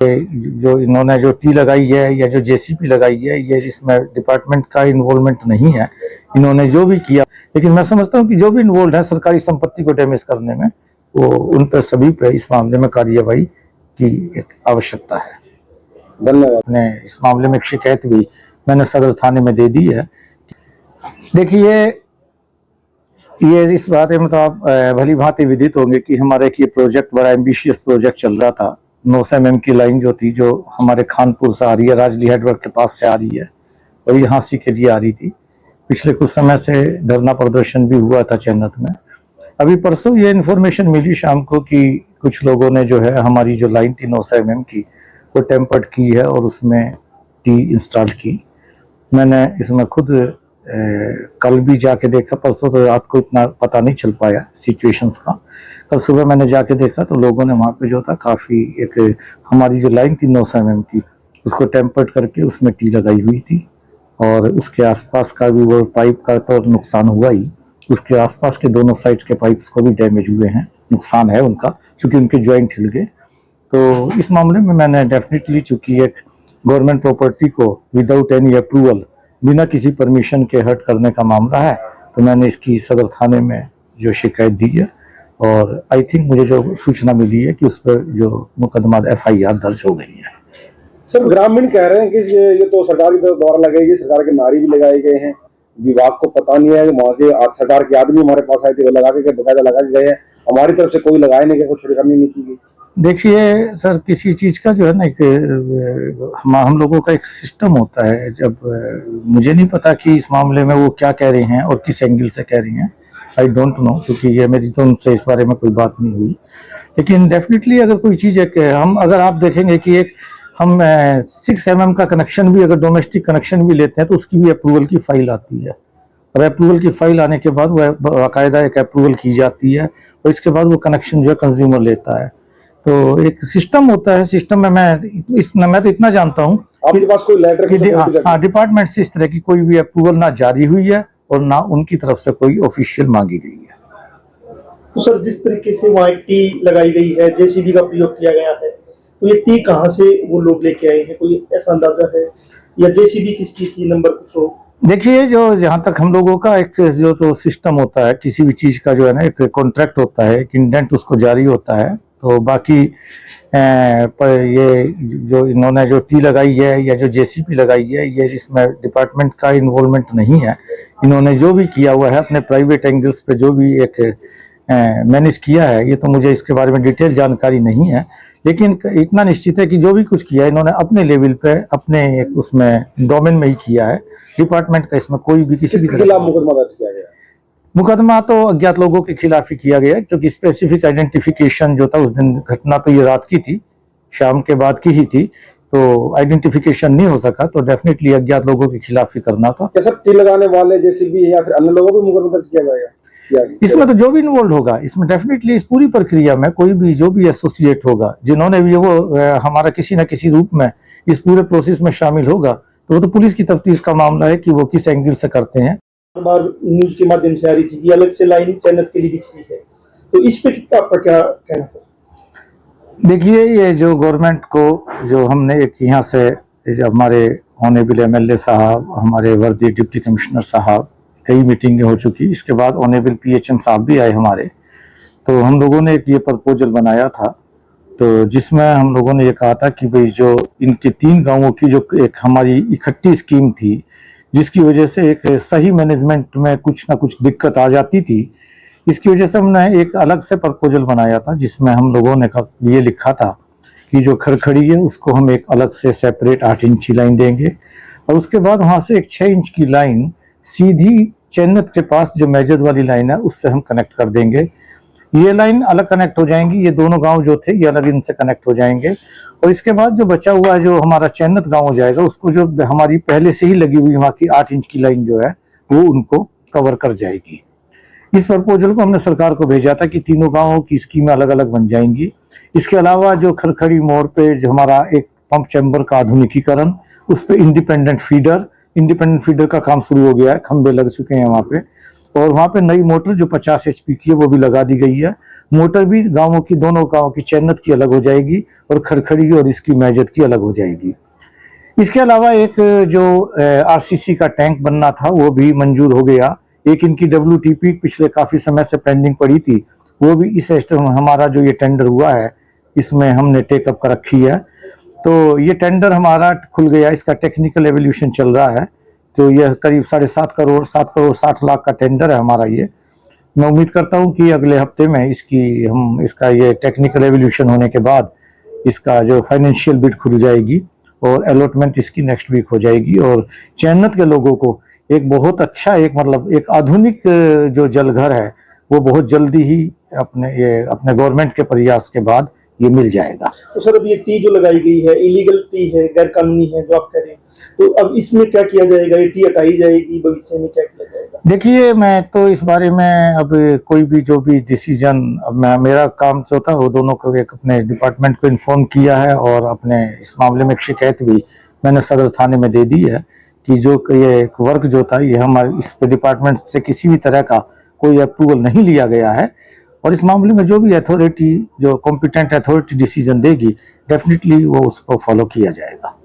जो इन्होंने जो टी लगाई है या जो जेसीपी लगाई है, ये इसमें डिपार्टमेंट का इन्वॉल्वमेंट नहीं है। इन्होंने जो भी किया, लेकिन मैं समझता हूँ कि जो भी इन्वॉल्व है सरकारी संपत्ति को डैमेज करने में, वो उन पर सभी पे इस मामले में कार्यवाही की एक आवश्यकता है। धन्यवाद। ने इस मामले में एक शिकायत भी मैंने सदर थाने में दे दी है। देखिए, ये इस बारे में तो आप भली भांति विदित होंगे कि हमारे एक ये प्रोजेक्ट बड़ा एम्बिशियस प्रोजेक्ट चल रहा था। 900 mm की लाइन जो थी, जो हमारे खानपुर से आ रही है, राजली हेडवर्क के पास से आ रही है और ये हाँसी के लिए आ रही थी। पिछले कुछ समय से धरना प्रदर्शन भी हुआ था चैनत में। अभी परसों ये इन्फॉर्मेशन मिली शाम को कि कुछ लोगों ने जो है हमारी जो लाइन थी 900 mm की, वो टेम्पर्ड की है और उसमें टी इंस्टॉल की। मैंने इसमें खुद कल भी जाके देखा, परसों तो रात को इतना पता नहीं चल पाया सिचुएशंस का। कल सुबह मैंने जाके देखा तो लोगों ने वहाँ पे जो था काफ़ी एक हमारी जो लाइन थी 900 mm की, उसको टेम्पर्ड करके उसमें टी लगाई हुई थी और उसके आसपास का भी वो पाइप का तो नुकसान हुआ ही, उसके आसपास के दोनों साइड के पाइप्स को भी डैमेज हुए हैं, नुकसान है उनका, चूँकि उनके ज्वाइंट हिल गए। तो इस मामले में मैंने डेफिनेटली, चूँकि एक गवर्नमेंट प्रॉपर्टी को विदाउट एनी अप्रूवल, बिना किसी परमिशन के हर्ट करने का मामला है, तो मैंने इसकी सदर थाने में जो शिकायत दी है और आई थिंक मुझे जो सूचना मिली है कि उस पर जो मुकदमा FIR दर्ज हो गई है। सर, ग्रामीण कह रहे हैं कि ये तो सरकार के द्वारा लगाई गई, सरकार के नारे भी लगाए गए हैं, विभाग को पता नहीं है। वहाँ के सरकार के आदमी हमारे पास आए थे, वो लगा के बकायदा लगा के गए हैं, हमारी तरफ से कोई लगाए नहीं गया, कुछ छिड़कानी नहीं की गई। देखिए सर, किसी चीज का जो है ना, एक हम लोगों का एक सिस्टम होता है। जब मुझे नहीं पता कि इस मामले में वो क्या कह रहे हैं और किस एंगल से कह रही हैं, आई डोंट नो, क्योंकि ये मेरी तो उनसे इस बारे में कोई बात नहीं हुई। लेकिन डेफिनेटली अगर कोई चीज़ अगर आप देखेंगे कि एक हम 6 mm का कनेक्शन भी, अगर डोमेस्टिक कनेक्शन भी लेते हैं तो उसकी भी अप्रूवल की फाइल आती है और अप्रूवल की फाइल आने के बाद वह बाकायदा एक अप्रूवल की जाती है और इसके बाद वो कनेक्शन जो है कंज्यूमर लेता है। तो एक सिस्टम होता है। सिस्टम में मैं तो इतना जानता हूँ आपके पास कोई लेटर हाँ, डिपार्टमेंट से इस तरह की कोई भी अप्रूवल ना जारी हुई है और ना उनकी तरफ से कोई ऑफिशियल मांगी गई है। तो सर, जिस तरीके से वहाँ टी लगाई गई है, जेसीबी का प्रयोग किया गया है, तो ये टी कहाँ से वो लोग लेके आए हैं, कोई ऐसा अंदाजा है? या जेसीबी किसकी थी, नंबर कुछ हो? देखिए, जो जहाँ तक हम लोगों का एक जो तो सिस्टम होता है, किसी भी चीज का जो है ना एक कॉन्ट्रैक्ट होता है, एक इंडेंट उसको जारी होता है। तो बाकी पर ये जो इन्होंने जो टी लगाई है या जो जेसीपी लगाई है, ये इसमें डिपार्टमेंट का इन्वॉल्वमेंट नहीं है। इन्होंने जो भी किया हुआ है अपने प्राइवेट एंगल्स पे, जो भी एक मैनेज किया है, ये तो मुझे इसके बारे में डिटेल जानकारी नहीं है। लेकिन इतना निश्चित है कि जो भी कुछ किया है इन्होंने अपने लेवल पे, अपने एक उसमें डोमेन में ही किया है। डिपार्टमेंट का इसमें कोई भी किसी भी खिलाफ मुकदमा दर्ज किया गया? मुकदमा तो अज्ञात लोगों के खिलाफ ही किया गया है, क्योंकि स्पेसिफिक आइडेंटिफिकेशन जो था उस दिन, घटना तो ये रात की थी, शाम के बाद की ही थी, तो आइडेंटिफिकेशन नहीं हो सका, तो डेफिनेटली अज्ञात लोगों के खिलाफ ही करना था। क्या सर, टी लगाने वाले जेसीबी या फिर अन्य लोगों पर मुकदमा दर्ज किया जाएगा? इसमें तो जो भी इन्वॉल्व होगा, इसमें डेफिनेटली इस पूरी प्रक्रिया में कोई भी जो भी एसोसिएट होगा, जिन्होंने भी वो हमारा किसी न किसी रूप में इस पूरे प्रोसेस में शामिल होगा, तो वो तो पुलिस की तफ्तीश का मामला है कि वो किस एंगल से करते हैं। बार न्यूज के माध्यम से आ रही थी कि अलग से लाइन चैनत के लिए बिछी है, तो इस पे कितना आपका क्या कहना सर? देखिए, ये जो गवर्नमेंट को जो हमने एक यहाँ से हमारे ऑनेबल MLA साहब, हमारे वर्दी डिप्टी कमिश्नर साहब, कई मीटिंगें हो चुकी। इसके बाद ऑनेबल PHM साहब भी आए हमारे, तो हम लोगों ने एक ये प्रपोजल बनाया था, तो जिसमें हम लोगों ने ये कहा था कि भाई जो इनके 3 गांवों की जो एक हमारी इकट्ठी स्कीम थी, जिसकी वजह से एक सही मैनेजमेंट में कुछ ना कुछ दिक्कत आ जाती थी, इसकी वजह से हमने एक अलग से प्रपोजल बनाया था, जिसमें हम लोगों ने ये लिखा था कि जो खड़खड़ी है उसको हम एक अलग से सेपरेट 8 इंच की लाइन देंगे और उसके बाद वहाँ से एक 6 इंच की लाइन सीधी चैनत के पास जो मेजर वाली लाइन है उससे हम कनेक्ट कर देंगे। ये लाइन अलग कनेक्ट हो जाएंगी, ये दोनों गांव जो थे ये अलग इनसे कनेक्ट हो जाएंगे और इसके बाद जो बचा हुआ जो हमारा चैनत गांव हो जाएगा, उसको जो हमारी पहले से ही लगी हुई वहाँ की 8 इंच की लाइन जो है वो उनको कवर कर जाएगी। इस प्रपोजल को हमने सरकार को भेजा था कि तीनों गांवों की स्कीमें अलग अलग बन जाएंगी। इसके अलावा जो खड़खड़ी मोड़ पे जो हमारा एक पंप चैम्बर का आधुनिकीकरण, उस पर इंडिपेंडेंट फीडर का काम शुरू हो गया है, खंबे लग चुके हैं वहाँ पे और वहाँ पे नई मोटर जो 50 HP की है वो भी लगा दी गई है। मोटर भी गांवों की, दोनों गांवों की, चैनत की अलग हो जाएगी और खड़खड़ी और इसकी मैजत की अलग हो जाएगी। इसके अलावा एक जो आरसीसी का टैंक बनना था वो भी मंजूर हो गया। एक इनकी WTP पिछले काफी समय से पेंडिंग पड़ी थी, वो भी इस हमारा जो ये टेंडर हुआ है इसमें हमने टेकअप कर रखी है। तो ये टेंडर हमारा खुल गया, इसका टेक्निकल एवोल्यूशन चल रहा है। तो यह करीब 7.5 करोड़ 60 लाख का टेंडर है हमारा ये। मैं उम्मीद करता हूं कि अगले हफ्ते में इसका ये टेक्निकल एवोल्यूशन होने के बाद इसका जो फाइनेंशियल बिड खुल जाएगी और अलॉटमेंट इसकी नेक्स्ट वीक हो जाएगी। और चैनत के लोगों को एक बहुत अच्छा, एक मतलब एक आधुनिक जो जलघर है वो बहुत जल्दी ही अपने गवर्नमेंट के प्रयास के बाद ये मिल जाएगा। तो सर अब ये टी जो लगाई गई है इलीगल टी है, गैर कानूनी है जो आप कह रहे हैं, तो अब इसमें क्या किया जाएगा? ये टी हटाई जाएगी, भविष्य में क्या किया जाएगा? देखिए, मैं तो इस बारे में अब कोई भी जो भी डिसीजन, अब मेरा काम जो था वो दोनों को एक अपने डिपार्टमेंट को इन्फॉर्म किया है और अपने इस मामले में एक शिकायत भी मैंने सदर थाने में दे दी है कि जो ये वर्क जो था ये हमारे इस डिपार्टमेंट से किसी भी तरह का कोई अप्रूवल नहीं लिया गया है। और इस मामले में जो भी अथॉरिटी, जो कॉम्पिटेंट अथॉरिटी डिसीजन देगी, डेफिनेटली वो उसको फॉलो किया जाएगा।